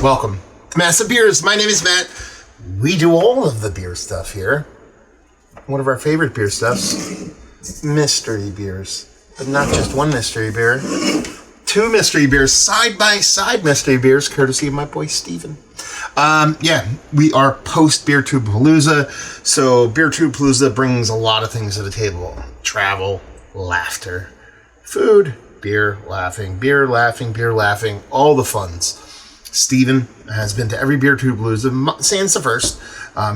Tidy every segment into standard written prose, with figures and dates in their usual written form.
Welcome to Massive Beers. My name is Matt. We do all of the beer stuff here. One of our favorite beer stuffs, mystery beers. But not just one mystery beer. Two mystery beers, side-by-side mystery beers, courtesy of my boy Steven. We are post Beer Tube Palooza. So Beer Tube Palooza brings a lot of things to the table. Travel, laughter, food, beer, laughing, all the funs. Steven has been to every Beer Tube Palooza, sans the first.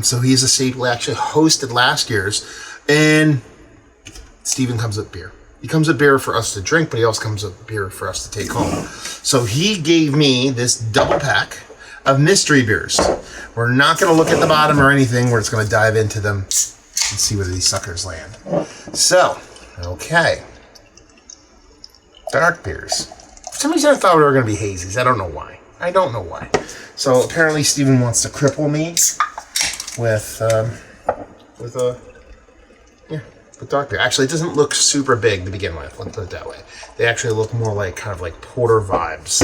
So he's a staple. He actually hosted last year's. And Steven comes with beer. He comes with beer for us to drink, but he also comes with beer for us to take home. So he gave me this double pack of mystery beers. We're not going to look at the bottom or anything. We're just going to dive into them and see where these suckers land. So, okay. Dark beers. For some reason I thought we were going to be hazies. I don't know why. So apparently Steven wants to cripple me with dark beer. Actually, it doesn't look super big to begin with. Let's put it that way. They actually look more like kind of like porter vibes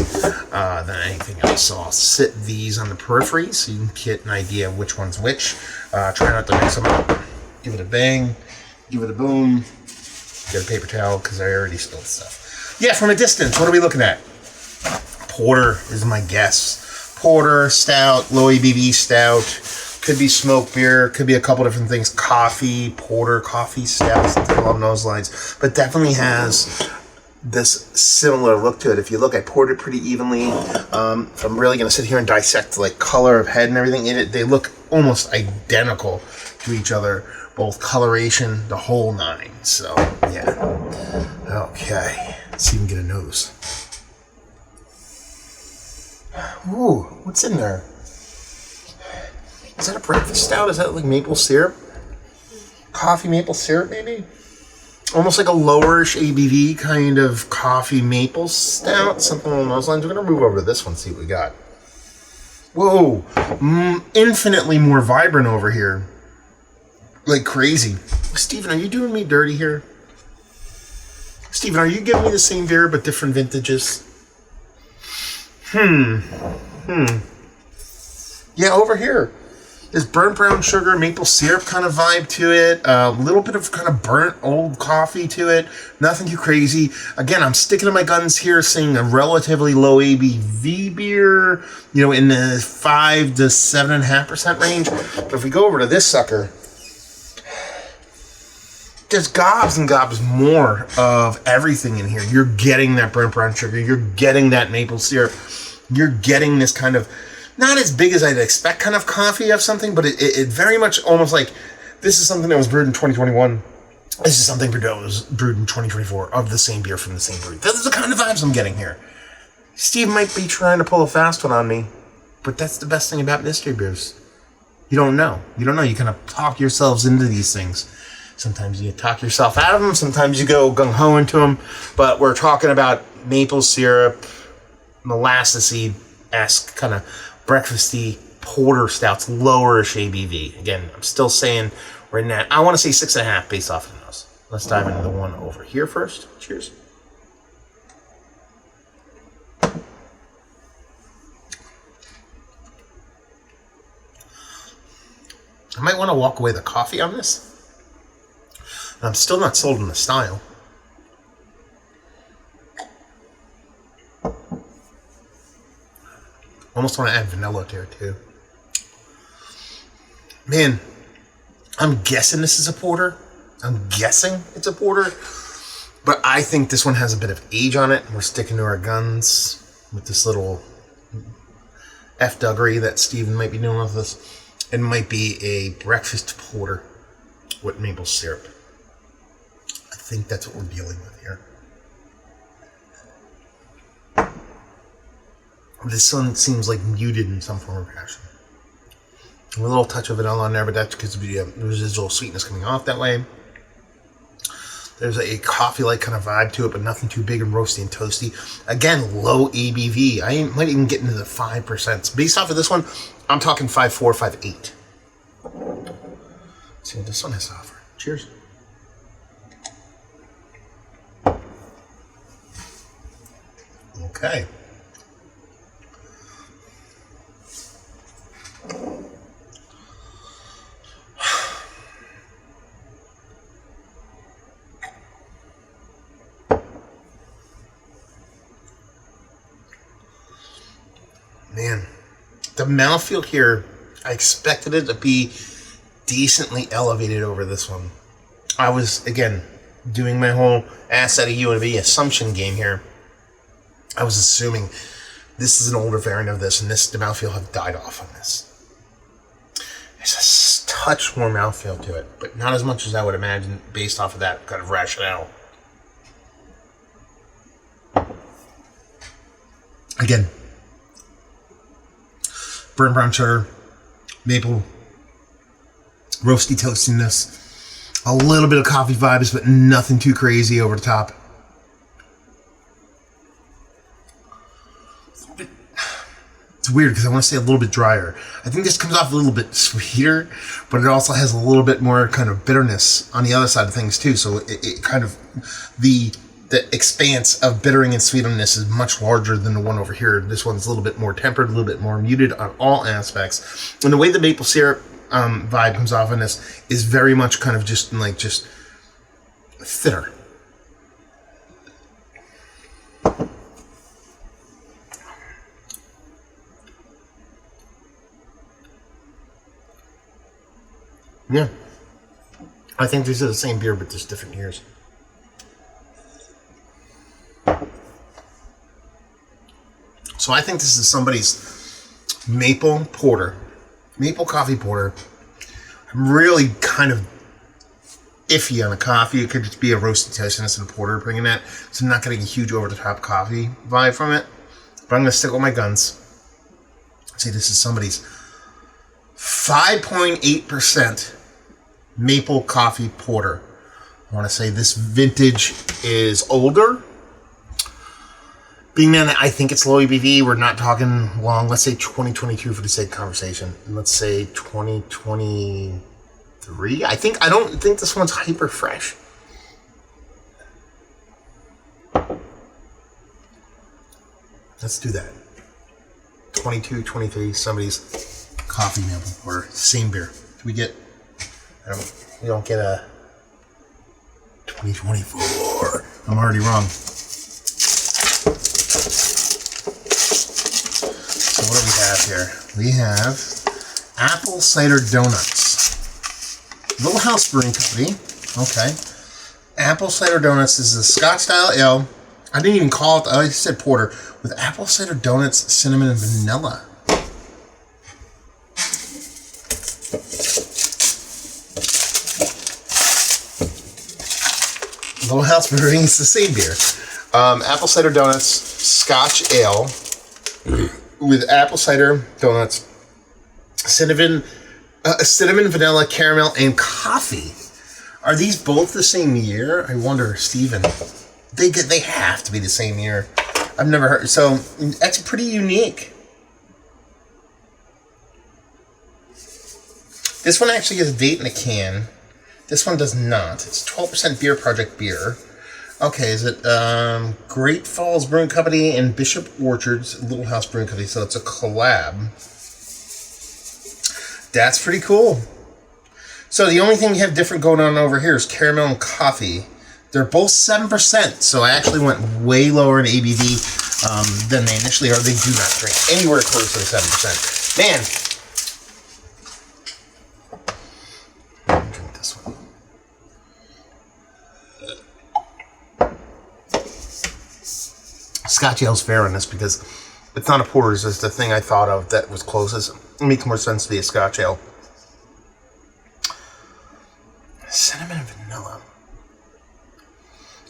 than anything else. So I'll sit these on the periphery so you can get an idea of which one's which. Try not to mix them up. Give it a bang. Give it a boom. Get a paper towel because I already spilled stuff. Yeah, from a distance, what are we looking at? Porter is my guess. Porter, stout, low ABV stout. Could be smoked beer, could be a couple different things. Coffee, porter, coffee, stout, something along those lines. But definitely has this similar look to it. If you look, I poured it pretty evenly. If I'm really going to sit here and dissect like color of head and everything in it, they look almost identical to each other. Both coloration, the whole nine. So, yeah. Okay. Let's see if we can get a nose. Ooh, what's in there? Is that a breakfast stout? Is that like maple syrup? Coffee maple syrup, maybe? Almost like a lowerish ABV kind of coffee maple stout. Something along those lines. We're going to move over to this one, see what we got. Whoa. Infinitely more vibrant over here. Like crazy. Steven, are you doing me dirty here? Steven, are you giving me the same beer but different vintages? Yeah, over here. There's burnt brown sugar, maple syrup kind of vibe to it. A little bit of kind of burnt old coffee to it. Nothing too crazy. Again, I'm sticking to my guns here, saying a relatively low ABV beer, in the 5 to 7.5% range. But if we go over to this sucker, there's gobs and gobs more of everything in here. You're getting that burnt brown sugar. You're getting that maple syrup. You're getting this kind of, not as big as I'd expect kind of coffee of something, but it very much almost like this is something that was brewed in 2021. This is something that was brewed in 2024 of the same beer from the same brewery. That's the kind of vibes I'm getting here. Steve might be trying to pull a fast one on me, but that's the best thing about mystery beers. You don't know. You kind of talk yourselves into these things. Sometimes you talk yourself out of them. Sometimes you go gung-ho into them. But we're talking about maple syrup, molasses-esque kind of breakfasty porter stouts, lowerish ABV. Again, I'm still saying right now, I want to say 6.5 based off of those. Let's dive into the one over here first. Cheers. I might want to walk away the coffee on this. I'm still not sold on the style. Almost want to add vanilla to it too. Man, I'm guessing this is a porter. I'm guessing it's a porter. But I think this one has a bit of age on it. We're sticking to our guns with this little F-duggery that Steven might be doing with us. It might be a breakfast porter with maple syrup. I think that's what we're dealing with here. This one seems like muted in some form or fashion. A little touch of vanilla on there, but that's because of the residual sweetness coming off that way. There's a coffee-like kind of vibe to it, but nothing too big and roasty and toasty. Again, low ABV. I might even get into the 5%. Based off of this one, I'm talking 5.4, 5.8. Let's see what this one has to offer. Cheers. Okay. Man, the mouthfeel here, I expected it to be decently elevated over this one. I was, again, doing my whole ass out of you and B assumption game here. I was assuming this is an older variant of this, and the mouthfeel have died off on this. There's a touch more mouthfeel to it, but not as much as I would imagine based off of that kind of rationale. Again, burnt brown sugar, maple, roasty toastiness, a little bit of coffee vibes, but nothing too crazy over the top. It's weird because I want to say a little bit drier. I think this comes off a little bit sweeter, but it also has a little bit more kind of bitterness on the other side of things too. So it kind of, the expanse of bittering and sweetness is much larger than the one over here. This one's a little bit more tempered, a little bit more muted on all aspects. And the way the maple syrup vibe comes off on this is very much kind of just thinner. Yeah. I think these are the same beer, but just different years. So I think this is somebody's maple porter. Maple coffee porter. I'm really kind of iffy on the coffee. It could just be a roasted toastiness and a porter bringing that. So I'm not getting a huge over-the-top coffee vibe from it. But I'm going to stick with my guns. Say this is somebody's 5.8% maple coffee porter. I want to say this vintage is older. Being that I think it's low ABV, we're not talking long. Let's say 2022 for the sake of conversation. And let's say 2023. I don't think this one's hyper fresh. Let's do that. 22, 23, somebody's coffee maple porter. Same beer. Do we get... we don't get a 2024. I'm already wrong. So what do we have here? We have Apple Cider Donuts. Little House Brewing Company. Okay. Apple Cider Donuts. This is a Scotch-style ale. I didn't even call it... I said porter. With apple cider donuts, cinnamon, and vanilla. Little House Brewing is the same beer. Apple cider donuts, Scotch ale with apple cider donuts, cinnamon, vanilla, caramel, and coffee. Are these both the same year? I wonder, Steven. They have to be the same year. I've never heard. So that's pretty unique. This one actually has a date in a can. This one does not. It's 12% Beer Project beer. Okay, is it Great Falls Brewing Company and Bishop Orchards Little House Brewing Company? So it's a collab. That's pretty cool. So the only thing we have different going on over here is caramel and coffee. They're both 7%, so I actually went way lower in ABV than they initially are. They do not drink anywhere close to the 7%. Man. Let me drink this one. Scotch ale's fair on this because it's not a porter. It's just the thing I thought of that was closest. It makes more sense to be a Scotch ale. Cinnamon and vanilla.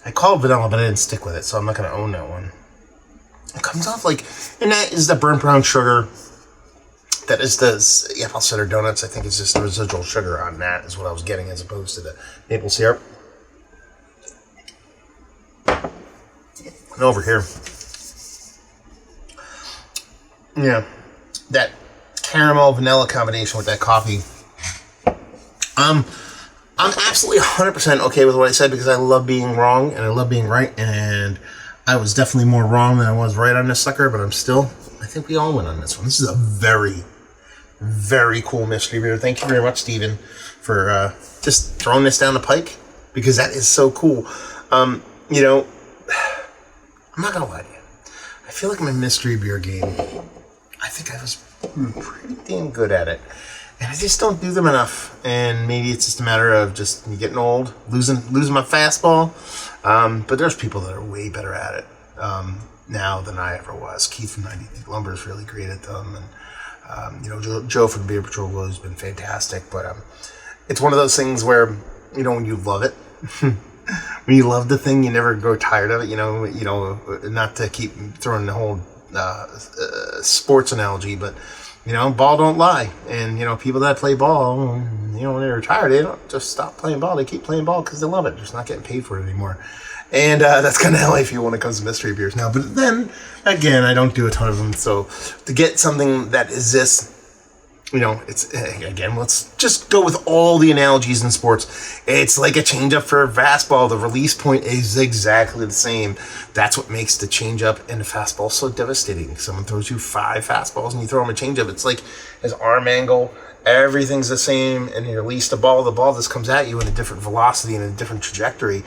I call it vanilla, but I didn't stick with it, so I'm not going to own that one. It comes off like, and that is the burnt brown sugar. That is the apple cider donuts. I think it's just the residual sugar on that is what I was getting as opposed to the maple syrup. And over here, yeah, that caramel vanilla combination with that coffee. I'm absolutely 100% okay with what I said because I love being wrong and I love being right, and I was definitely more wrong than I was right on this sucker, but I think we all win on this one. This is a very, very cool mystery beer. Thank you very much, Steven, for just throwing this down the pike because that is so cool. I'm not going to lie to you. I feel like my mystery beer game, I think I was pretty damn good at it. And I just don't do them enough. And maybe it's just a matter of just getting old, losing my fastball. But there's people that are way better at it now than I ever was. Keith from 90 Lumber is really great at them. And, Joe from Beer Patrol has been fantastic. But it's one of those things where, when you love it, when you love the thing, you never grow tired of it. Not to keep throwing the whole sports analogy, but ball don't lie. And people that play ball, when they're retired, they don't just stop playing ball. They keep playing ball because they love it. They're just not getting paid for it anymore. And that's kind of how I feel when it comes to mystery beers now. But then again, I don't do a ton of them. So to get something that is this, it's, again, let's just go with all the analogies in sports. It's like a changeup for a fastball. The release point is exactly the same. That's what makes the changeup and the fastball so devastating. Someone throws you 5 fastballs and you throw them a changeup. It's like his arm angle, everything's the same, and you release the ball just comes at you in a different velocity and a different trajectory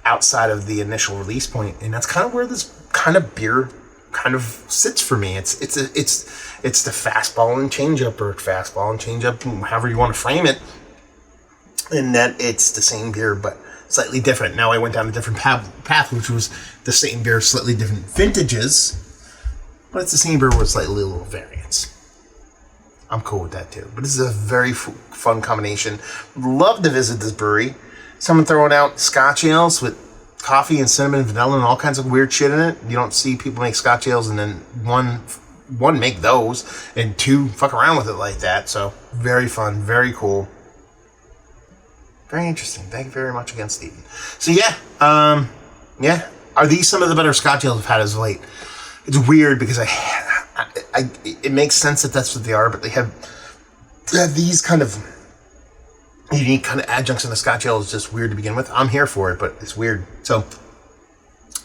outside of the initial release point. And that's kind of where this kind of beer kind of sits for me. It's the fastball and changeup, or fastball and changeup, however you want to frame it, in that it's the same beer but slightly different. Now I went down a different path, which was the same beer, slightly different vintages, but it's the same beer with slightly little variants. I'm cool with that too. But this is a very fun combination. Love to visit this brewery. Someone throwing out Scotch ales with coffee and cinnamon and vanilla and all kinds of weird shit in it. You don't see people make Scotch ales and then one make those and 2 fuck around with it like that. So very fun, very cool, very interesting. Thank you very much again, Stephen. So yeah, are these some of the better Scotch ales I've had as of late? It's weird because it makes sense that that's what they are, but they have these kind of unique kind of adjuncts in the Scotch ale. Is just weird to begin with. I'm here for it, but it's weird. So,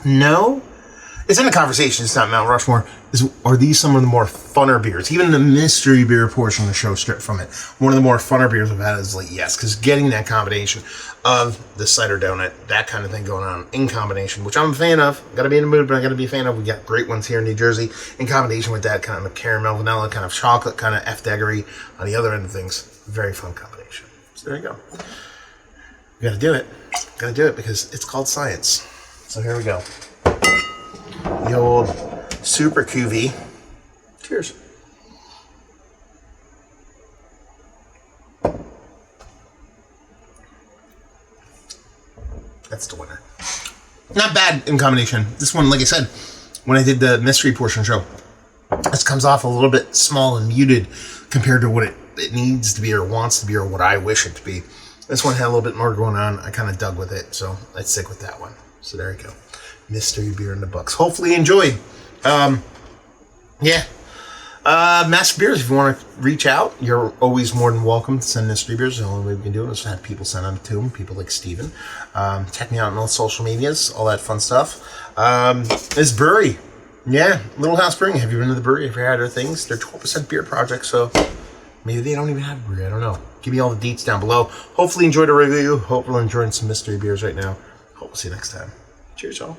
no, it's in the conversation. It's not Mount Rushmore. Are these some of the more funner beers? Even the mystery beer portion of the show stripped from it. One of the more funner beers I've had is like, yes, because getting that combination of the cider donut, that kind of thing going on in combination, which I'm a fan of. Got to be in the mood, but I got to be a fan of. We got great ones here in New Jersey in combination with that kind of caramel, vanilla, kind of chocolate, kind of F-daggery on the other end of things. Very fun combination. So there you go. We got to do it. Got to do it because it's called science. So here we go. The old Super QV. Cheers. That's the winner. Not bad in combination. This one, like I said, when I did the mystery portion show, this comes off a little bit small and muted compared to what it needs to be or wants to be or what I wish it to be. This one had a little bit more going on. I kind of dug with it, so I'd stick with that one. So there you go. Mystery beer in the books. Hopefully you enjoyed. Master Beers, if you want to reach out, you're always more than welcome to send mystery beers. The only way we can do it is have people send them to them, people like Steven. Check me out on all social medias, all that fun stuff. This brewery, Little House Brewing. Have you been to the brewery? Have you had their things? They're 12% beer project, so maybe they don't even have a brewery. I don't know. Give me all the deets down below. Hopefully you enjoyed the review. Hope you're enjoying some mystery beers right now. Hope we'll see you next time. Cheers, y'all.